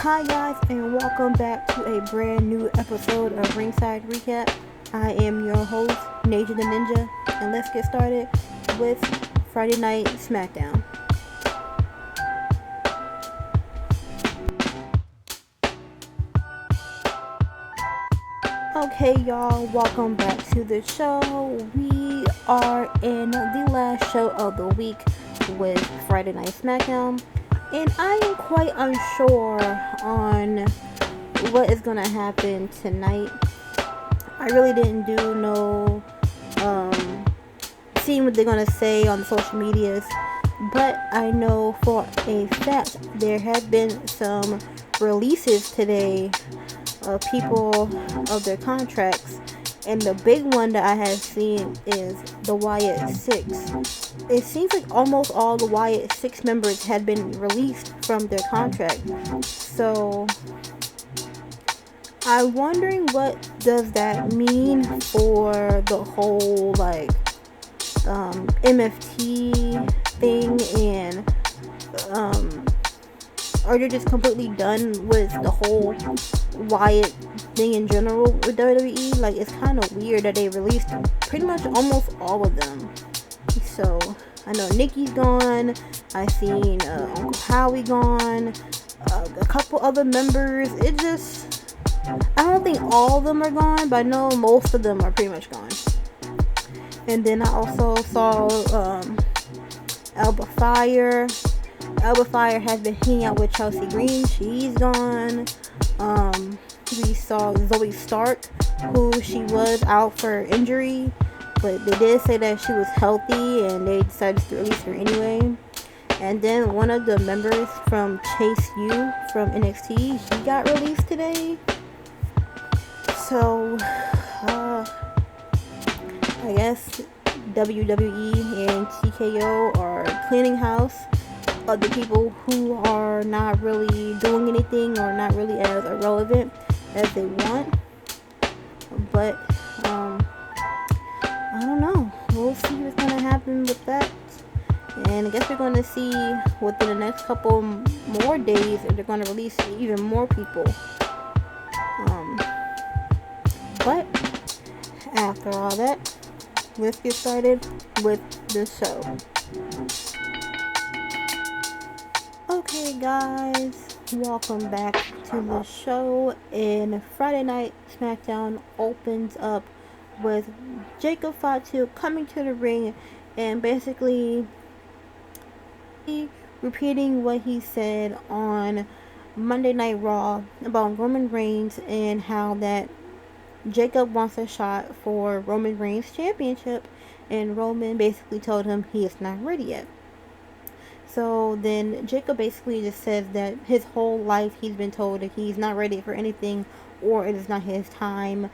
Hi guys, and welcome back to a brand new episode of Ringside Recap. I am your host, Naja the Ninja, and let's get started with Friday Night Smackdown. Okay y'all, welcome back to the show. We are in the last show of the week with Friday Night Smackdown, and I am quite unsure on what is gonna happen tonight. I really didn't do no seeing what they're gonna say on the social medias, but I know for a fact there have been some releases today of people of their contracts, and the big one that I have seen is the Wyatt Six. It seems like almost all the Wyatt Six members had been released from their contract, so I'm wondering what does that mean for the whole MFT thing, and are they just completely done with the whole Wyatt thing in general with WWE? Like, it's kind of weird that they released pretty much almost all of them. So I know Nikki's gone. I seen Uncle Howie gone. A couple other members. I don't think all of them are gone, but I know most of them are pretty much gone. And then I also saw Alba Fire. Alba Fire has been hanging out with Chelsea Green. She's gone. We saw Zoe Stark, who she was out for injury, but they did say that she was healthy and they decided to release her anyway. And then one of the members from Chase U from NXT, he got released today. So, I guess WWE and TKO are cleaning house of the people who are not really doing anything or not really as irrelevant as they want. But, I don't know. We'll see what's going to happen with that. And I guess we're going to see within the next couple more days if they're going to release even more people. But after all that, let's get started with the show. Okay guys, welcome back to the show. And Friday Night Smackdown opens up with Jacob Fatu coming to the ring and basically repeating what he said on Monday Night Raw about Roman Reigns and how that Jacob wants a shot for Roman Reigns championship, and Roman basically told him he is not ready yet. So then Jacob basically just says that his whole life he's been told that he's not ready for anything or it is not his time.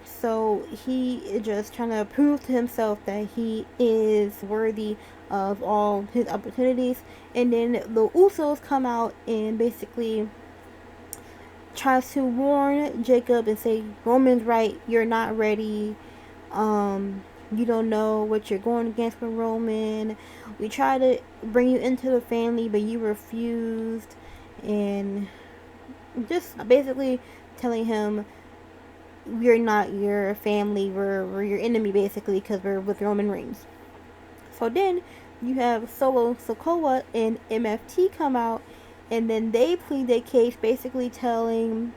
So he is just trying to prove to himself that he is worthy of all his opportunities. And then the Usos come out and basically tries to warn Jacob and say, Roman's right, you're not ready. You don't know what you're going against with Roman. We tried to bring you into the family, but you refused. And just basically telling him, we're not your family, we're your enemy basically, because we're with Roman Reigns. So then you have Solo Sikoa and MFT come out, and then they plead their case, basically telling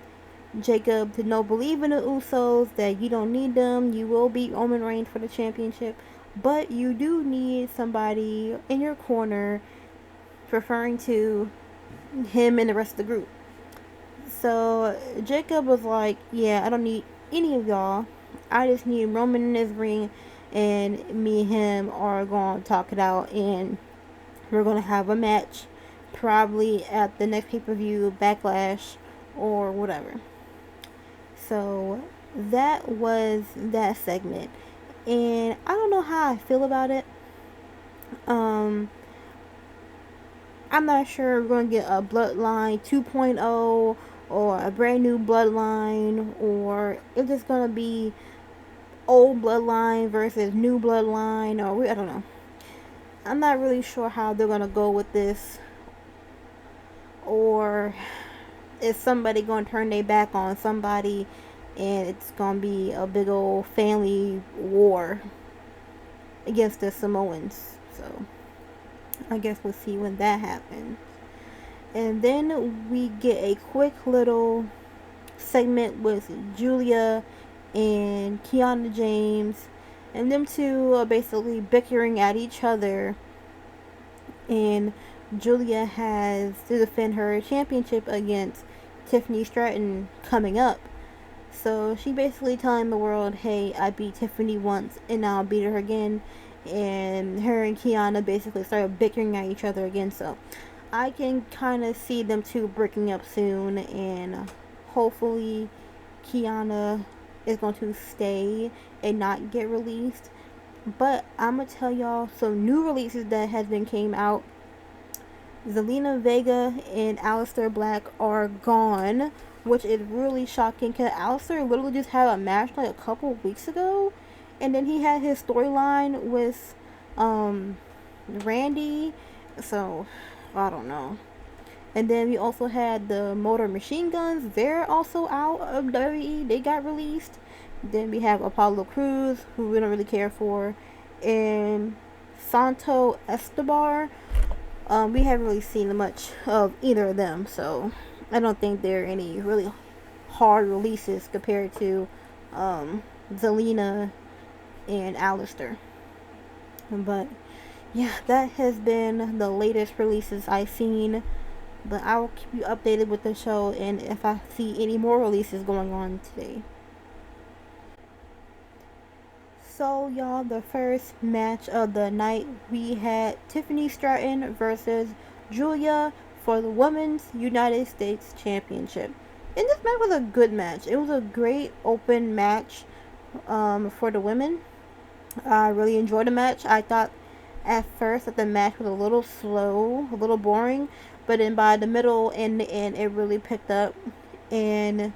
Jacob to believe in the Usos, that you don't need them, you will beat Roman Reigns for the championship, but you do need somebody in your corner, referring to him and the rest of the group. So Jacob was like, yeah, I don't need any of y'all, I just need Roman in this ring, and me and him are going to talk it out, and we're going to have a match probably at the next pay-per-view, Backlash, or whatever. So that was that segment, and I don't know how I feel about it. I'm not sure we're going to get a Bloodline 2.0 or a brand new Bloodline, or if it's going to be old Bloodline versus new Bloodline, or I don't know. I'm not really sure how they're going to go with this, or is somebody going to turn their back on somebody, and it's going to be a big old family war against the Samoans. So I guess we'll see when that happens. And then we get a quick little segment with Julia and Kiana James, and them two are basically bickering at each other. And Julia has to defend her championship against Tiffany Stratton coming up. So she basically telling the world, hey, I beat Tiffany once and now I'll beat her again. And her and Kiana basically started bickering at each other again. So I can kind of see them two breaking up soon, and hopefully Kiana is going to stay and not get released. But I'm gonna tell y'all some new releases that has been came out. Zelina Vega and Aleister Black are gone, which is really shocking because Aleister literally just had a match like a couple weeks ago, and then he had his storyline with Randy. So I don't know. And then we also had the Motor Machine Guns. They're also out of WWE. They got released. Then we have Apollo Crews, who we don't really care for, and Santo Escobar. We haven't really seen much of either of them, so I don't think there are any really hard releases compared to Zelina and Aleister. But yeah, that has been the latest releases I've seen. But I will keep you updated with the show and if I see any more releases going on today. So y'all, the first match of the night, we had Tiffany Stratton versus Julia for the Women's United States Championship. And this match was a good match. It was a great open match for the women. I really enjoyed the match. I thought at first that the match was a little slow, a little boring, but then by the middle and the end, it really picked up. And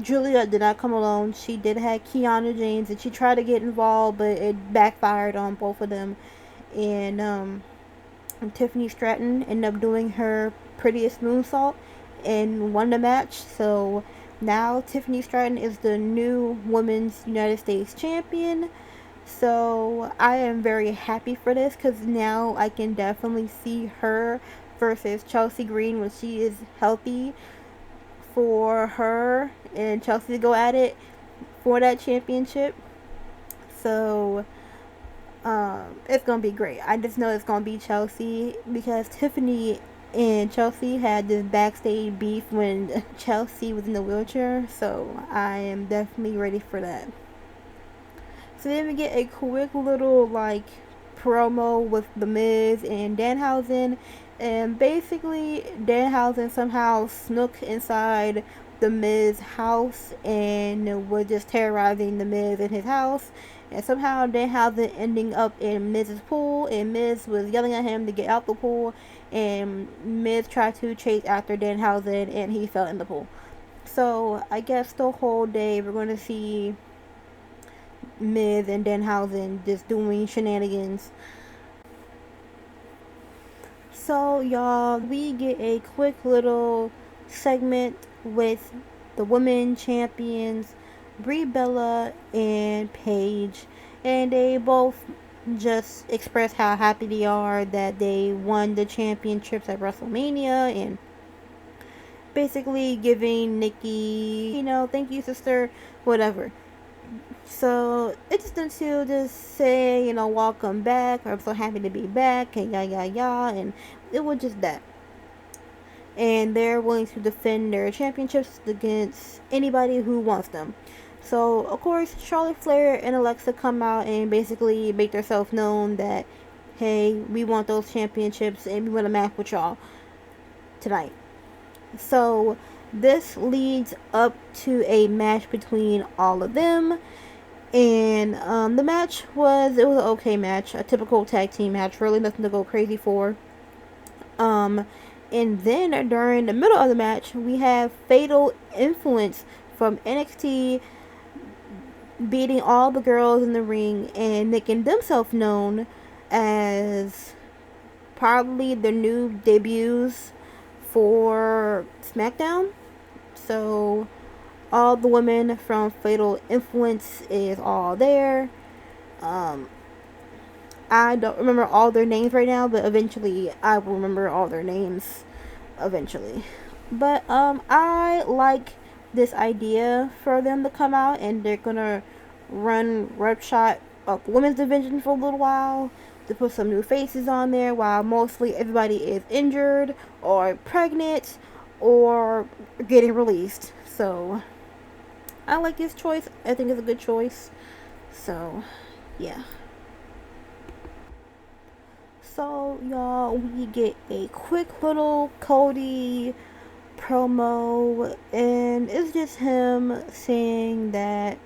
Julia did not come alone. She did have Kiana James, and she tried to get involved, but it backfired on both of them. And Tiffany Stratton ended up doing her prettiest moonsault and won the match. So now Tiffany Stratton is the new Women's United States Champion. So I am very happy for this because now I can definitely see her versus Chelsea Green when she is healthy, for her and Chelsea to go at it for that championship. So it's gonna be great. I just know it's gonna be Chelsea because Tiffany and Chelsea had this backstage beef when Chelsea was in the wheelchair. So I am definitely ready for that. So then we get a quick little promo with The Miz and Danhausen. And basically, Danhausen somehow snuck inside The Miz's house and was just terrorizing The Miz in his house. And somehow Danhausen ending up in Miz's pool, and Miz was yelling at him to get out the pool. And Miz tried to chase after Danhausen, and he fell in the pool. So I guess the whole day we're going to see Miz and Danhausen just doing shenanigans. So y'all, we get a quick little segment with the women champions, Brie Bella and Paige, and they both just express how happy they are that they won the championships at WrestleMania, and basically giving Nikki, thank you sister, whatever. So it's just them two just say, welcome back, or I'm so happy to be back, and and it was just that. And they're willing to defend their championships against anybody who wants them. So, of course, Charlotte Flair and Alexa come out and basically make themselves known that, hey, we want those championships and we want to match with y'all tonight. So, this leads up to a match between all of them. And the match was an okay match, a typical tag team match, really nothing to go crazy for. And then during the middle of the match, we have Fatal Influence from NXT beating all the girls in the ring and making themselves known as probably the new debuts for Smackdown. So all the women from Fatal Influence is all there. Um, I don't remember all their names right now, but eventually I will remember all their names eventually. But I like this idea for them to come out and they're gonna run rep shot of women's division for a little while to put some new faces on there while mostly everybody is injured or pregnant or getting released. So I like this choice. I think it's a good choice. So yeah. So y'all, we get a quick little Cody promo, and it's just him saying that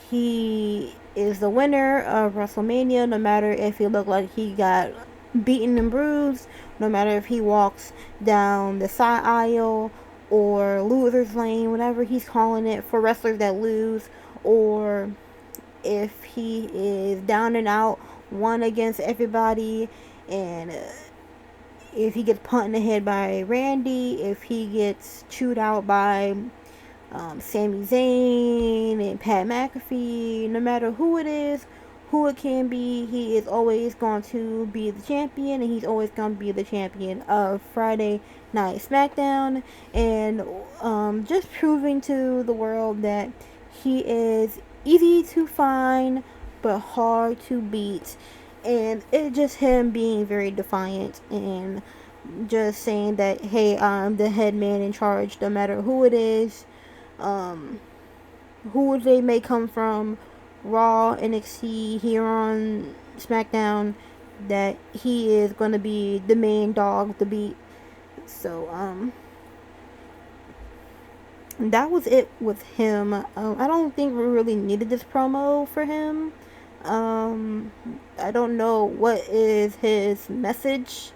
he is the winner of WrestleMania, no matter if he looked like he got beaten and bruised, no matter if he walks down the side aisle or loser's lane, whatever he's calling it for wrestlers that lose, or if he is down and out, one against everybody, and if he gets punched in the head by Randy, if he gets chewed out by Sami Zayn and Pat McAfee, no matter who it is, who it can be, he is always going to be the champion, and he's always going to be the champion of Friday Night SmackDown, and just proving to the world that he is easy to find but hard to beat. And it's just him being very defiant and just saying that, hey, I'm the head man in charge, no matter who it is, who they may come from, Raw, NXT, here on SmackDown, that he is going to be the main dog to beat. So, that was it with him. I don't think we really needed this promo for him. I don't know what is his message.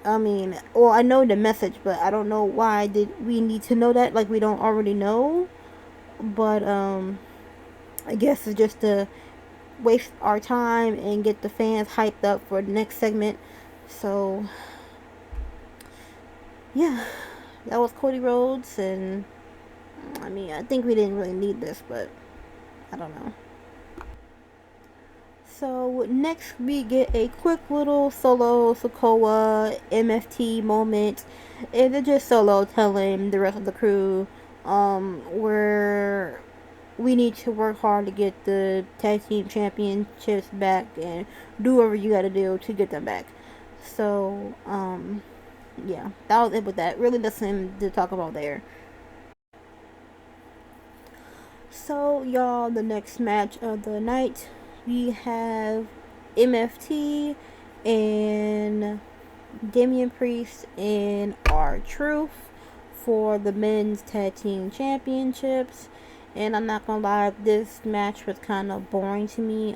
I mean, well, I know the message, but I don't know why did we need to know that, like we don't already know. But I guess it's just to waste our time and get the fans hyped up for the next segment. So yeah, that was Cody Rhodes, and I mean, I think we didn't really need this, but I don't know. So next we get a quick little Solo Sokoa MFT moment. And it's just Solo telling the rest of the crew where we need to work hard to get the tag team championships back and do whatever you gotta do to get them back. So yeah, that was it with that. Really nothing to talk about there. So y'all, the next match of the night, we have MFT and Damian Priest and R-Truth for the men's tag team championships. And I'm not gonna lie, this match was kind of boring to me.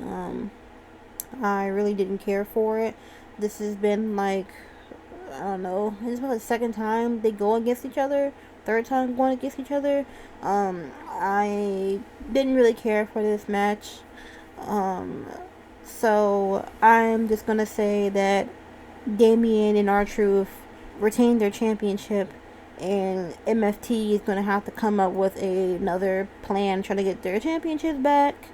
I really didn't care for it. This has been like, I don't know, this is the second time they go against each other, third time going against each other. I didn't really care for this match. So I'm just gonna say that Damian and R-Truth retain their championship, and MFT is gonna have to come up with another plan trying to get their championships back.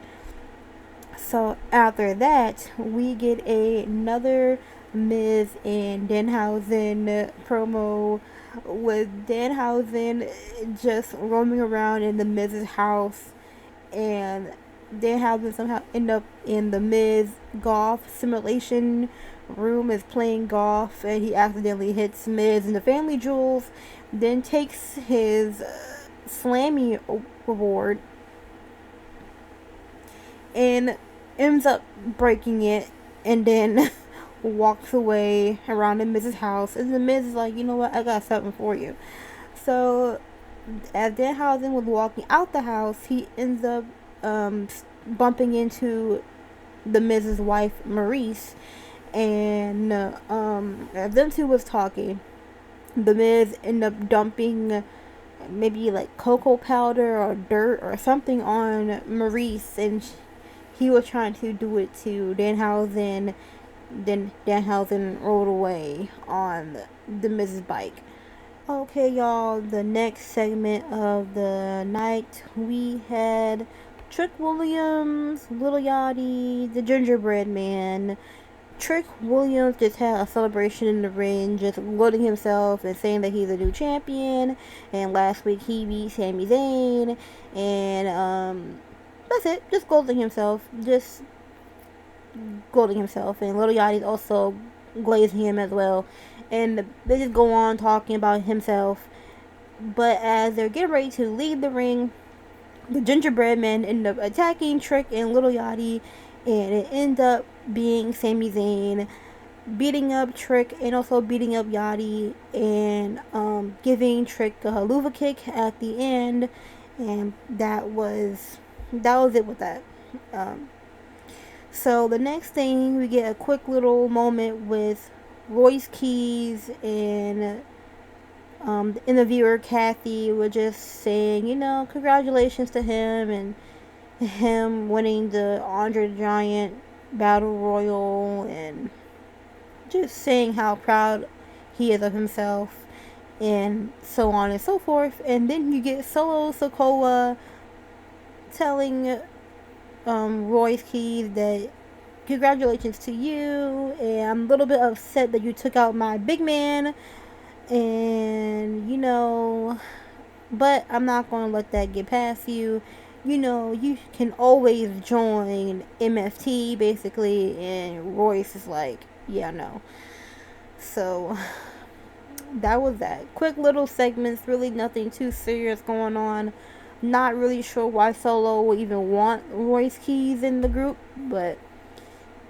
So after that, we get another Miz and Danhausen promo with Danhausen just roaming around in the Miz's house, and Danhausen somehow end up in the Miz golf simulation room is playing golf, and he accidentally hits Miz in the family jewels, then takes his Slammy reward and ends up breaking it, and then walks away around the Miz's house, and the Miz is like, you know what, I got something for you. So as Danhausen was walking out the house, he ends up bumping into the Miz's wife, Maurice, and as them two was talking, the Miz ended up dumping maybe like cocoa powder or dirt or something on Maurice, and he was trying to do it to Danhausen, then Danhausen rolled away on the Mrs. Bike. Okay, y'all, the next segment of the night, we had Trick Williams, Little Yachty, the Gingerbread Man. Trick Williams just had a celebration in the ring, just loading himself and saying that he's a new champion. And last week he beat Sami Zayn, and that's it. Just golding himself, and Little Yachty's also glazing him as well. And they just go on talking about himself. But as they're getting ready to leave the ring, the Gingerbread Men end up attacking Trick and Little Yachty, and it ends up being Sami Zayn beating up Trick and also beating up Yachty, and giving Trick a haluva kick at the end, and that was it with that. So the next thing, we get a quick little moment with Royce Keys and the interviewer Kathy was just saying, congratulations to him and him winning the Andre the Giant Battle Royal, and just saying how proud he is of himself, and so on and so forth. And then you get Solo Sikoa telling Royce Keys that congratulations to you, and I'm a little bit upset that you took out my big man, and but I'm not going to let that get past you. You can always join MFT, basically. And Royce is like, yeah, no. So that was that. Quick little segments, really nothing too serious going on. Not really sure why Solo would even want Royce Keys in the group, but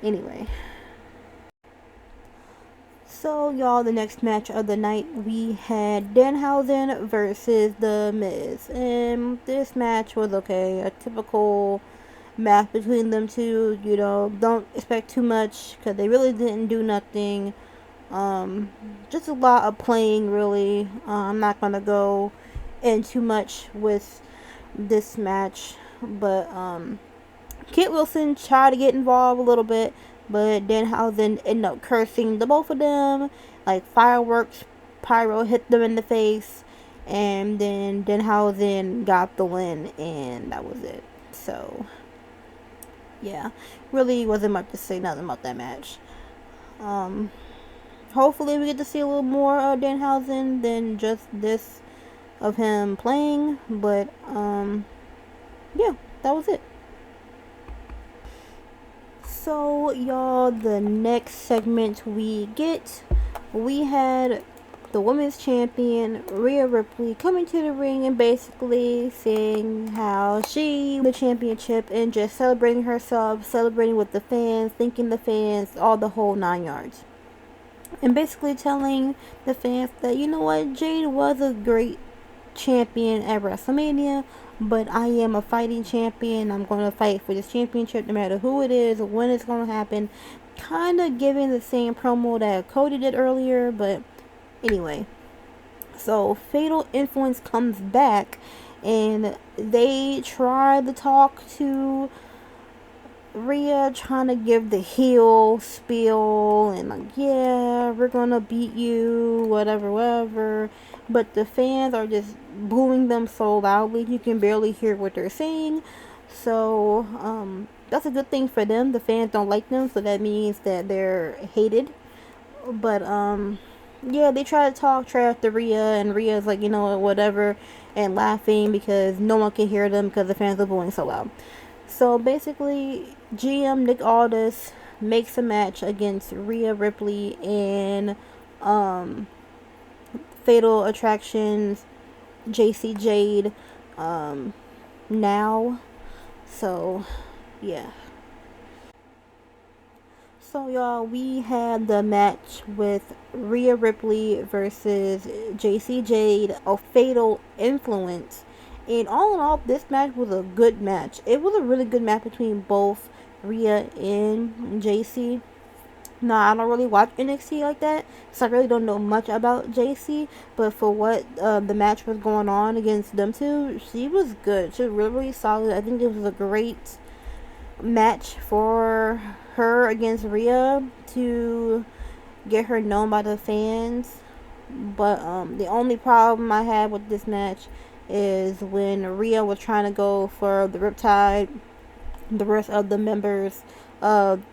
anyway. So, y'all, the next match of the night, we had Danhausen versus The Miz. And this match was okay. A typical match between them two. Don't expect too much because they really didn't do nothing. Just a lot of playing, really. I'm not going to go into much with this match. But Kit Wilson tried to get involved a little bit, but Danhausen ended up cursing the both of them. Like fireworks, pyro hit them in the face, and then Danhausen got the win, and that was it. So, yeah, really wasn't much to say nothing about that match. Hopefully we get to see a little more of Danhausen than just this of him playing, but yeah, that was it. So, y'all, the next segment we had the women's champion, Rhea Ripley, coming to the ring and basically saying how she won the championship and just celebrating herself, celebrating with the fans, thanking the fans, all the whole 9 yards. And basically telling the fans that, you know what, Jade was a great champion at WrestleMania, but I am a fighting champion. I'm going to fight for this championship no matter who it is or when it's going to happen. Kind of giving the same promo that Cody did earlier, but anyway. So Fatal Influence comes back, and they try to talk to Rhea, trying to give the heel spiel and like, yeah, we're gonna beat you, whatever. But the fans are just booing them so loudly you can barely hear what they're saying. So that's a good thing for them. The fans don't like them, so that means that they're hated. But yeah, they try to talk trash to Rhea, and Rhea's like, whatever, and laughing because no one can hear them because the fans are booing so loud. So basically, GM Nick Aldis makes a match against Rhea Ripley and Fatal Attractions JC Jade now. So yeah. So y'all, we had the match with Rhea Ripley versus JC Jade, a Fatal Influence. And all in all, this match was a good match. It was a really good match between both Rhea and JC. Now, I don't really watch NXT like that, so I really don't know much about JC. But for what the match was going on against them two, she was good. She was really, really solid. I think it was a great match for her against Rhea to get her known by the fans. But the only problem I had with this match is when Rhea was trying to go for the Riptide, the rest of the members of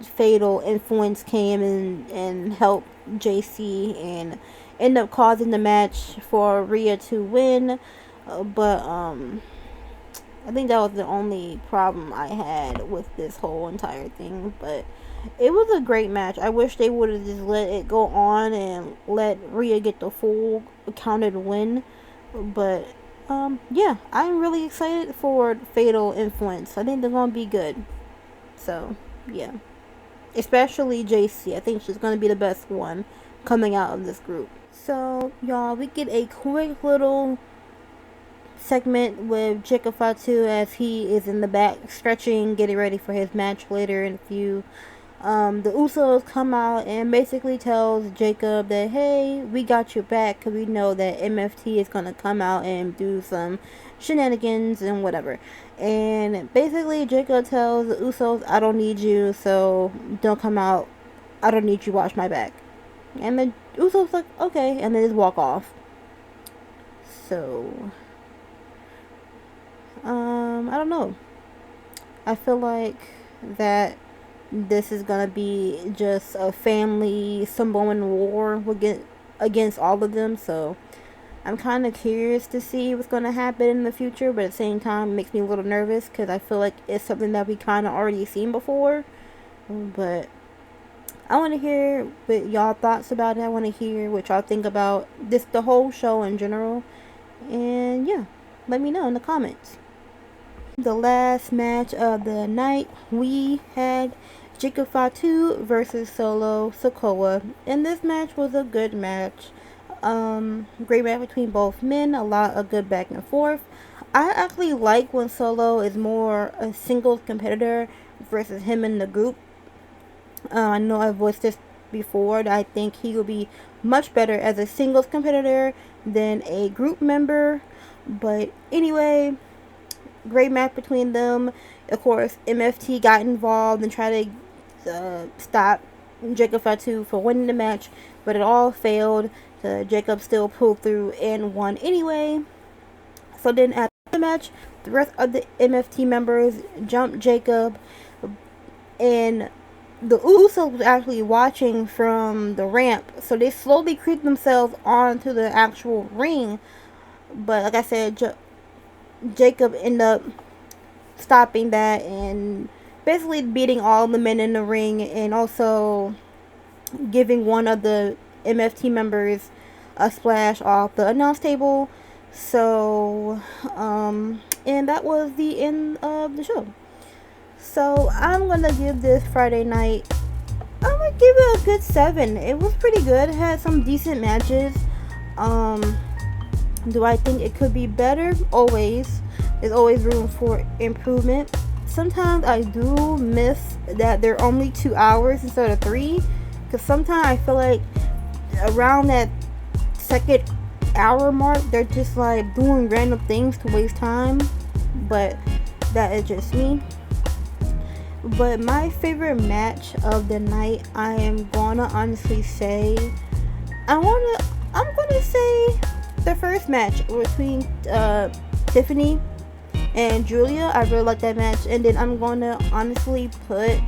Fatal Influence came and helped JC and ended up causing the match for Rhea to win. But I think that was the only problem I had with this whole entire thing. But it was a great match. I wish they would have just let it go on and let Rhea get the full counted win. But yeah, I'm really excited for Fatal Influence. I think they're gonna be good. So yeah, especially JC. I think she's gonna be the best one coming out of this group. So y'all, we get a quick little segment with Jacob Fatu as he is in the back stretching, getting ready for his match later in a few. The Usos come out and basically tells Jacob that, hey, we got your back because we know that MFT is going to come out and do some shenanigans and whatever. And basically Jacob tells the Usos, I don't need you, so don't come out. I don't need you, watch my back. And the Usos like, okay, and then just walk off. So I don't know. I feel like that this is gonna be just a family Samoan war against all of them. So I'm kind of curious to see what's gonna happen in the future, but at the same time, it makes me a little nervous because I feel like it's something that we kind of already seen before. But I want to hear what y'all thoughts about it. I want to hear what y'all think about this, the whole show in general. And yeah, let me know in the comments. The last match of the night, we had Jacob Fatu versus Solo Sikoa. And this match was a good match. Great match between both men. A lot of good back and forth. I actually like when Solo is more a singles competitor versus him in the group. I know I've voiced this before. I think he will be much better as a singles competitor than a group member. But anyway, great match between them. Of course, MFT got involved and tried to stop Jacob Fatu for winning the match, but it all failed. Jacob still pulled through and won anyway. So then at the match, the rest of the MFT members jumped Jacob, and the Usos was actually watching from the ramp, so they slowly creeped themselves onto the actual ring. But like I said, Jacob ended up stopping that and basically beating all the men in the ring, and also giving one of the MFT members a splash off the announce table. So and that was the end of the show. So I'm gonna give this Friday night, I'm gonna give it a good 7. It was pretty good. It had some decent matches. Do I think it could be better? Always. There's always room for improvement. Sometimes I do miss that they're only 2 hours instead of 3, because sometimes I feel like around that second hour mark they're just like doing random things to waste time. But that is just me. But my favorite match of the night, I am gonna honestly say, I'm gonna say the first match between Tiffany and Julia. I really like that match. And then I'm gonna honestly put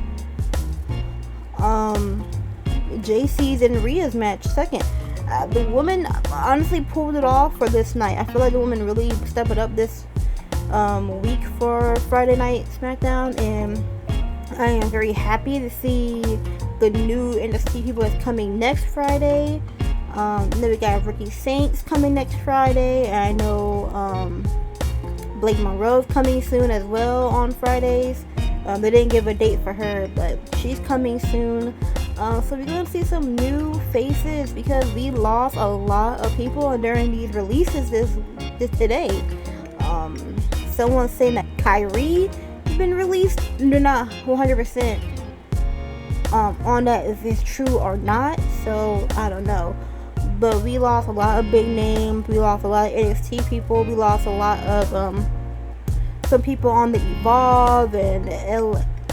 JC's and Rhea's match second. The woman honestly pulled it off for this night. I feel like the woman really stepped it up this week for Friday Night Smackdown, and I am very happy to see the new NXT people that's coming next Friday. Then we got Ricky Saints coming next Friday. I know Blake Monroe's coming soon as well on Fridays. They didn't give a date for her, but she's coming soon. So we're going to see some new faces because we lost a lot of people during these releases this today. Someone's saying that Kyrie has been released. They're not 100% on that if it's true or not, so I don't know. But we lost a lot of big names. We lost a lot of NXT people. We lost a lot of some people on the Evolve and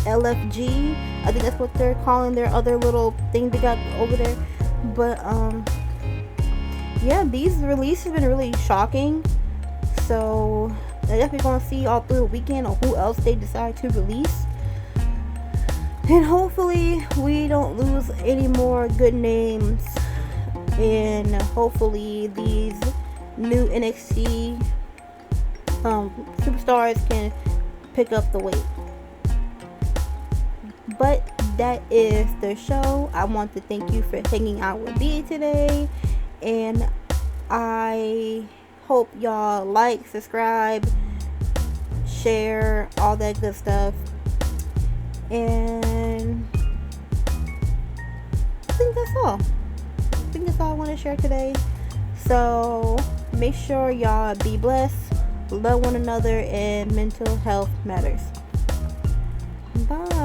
LFG. I think that's what they're calling their other little thing they got over there. But yeah, these releases have been really shocking. So I definitely gonna see all through the weekend or who else they decide to release. And hopefully we don't lose any more good names. And hopefully these new NXT superstars can pick up the weight. But that is the show. I want to thank you for hanging out with me today. And I hope y'all like, subscribe, share, all that good stuff. And I think that's all. I think that's all I want to share today. So make sure y'all be blessed, love one another, and mental health matters. Bye.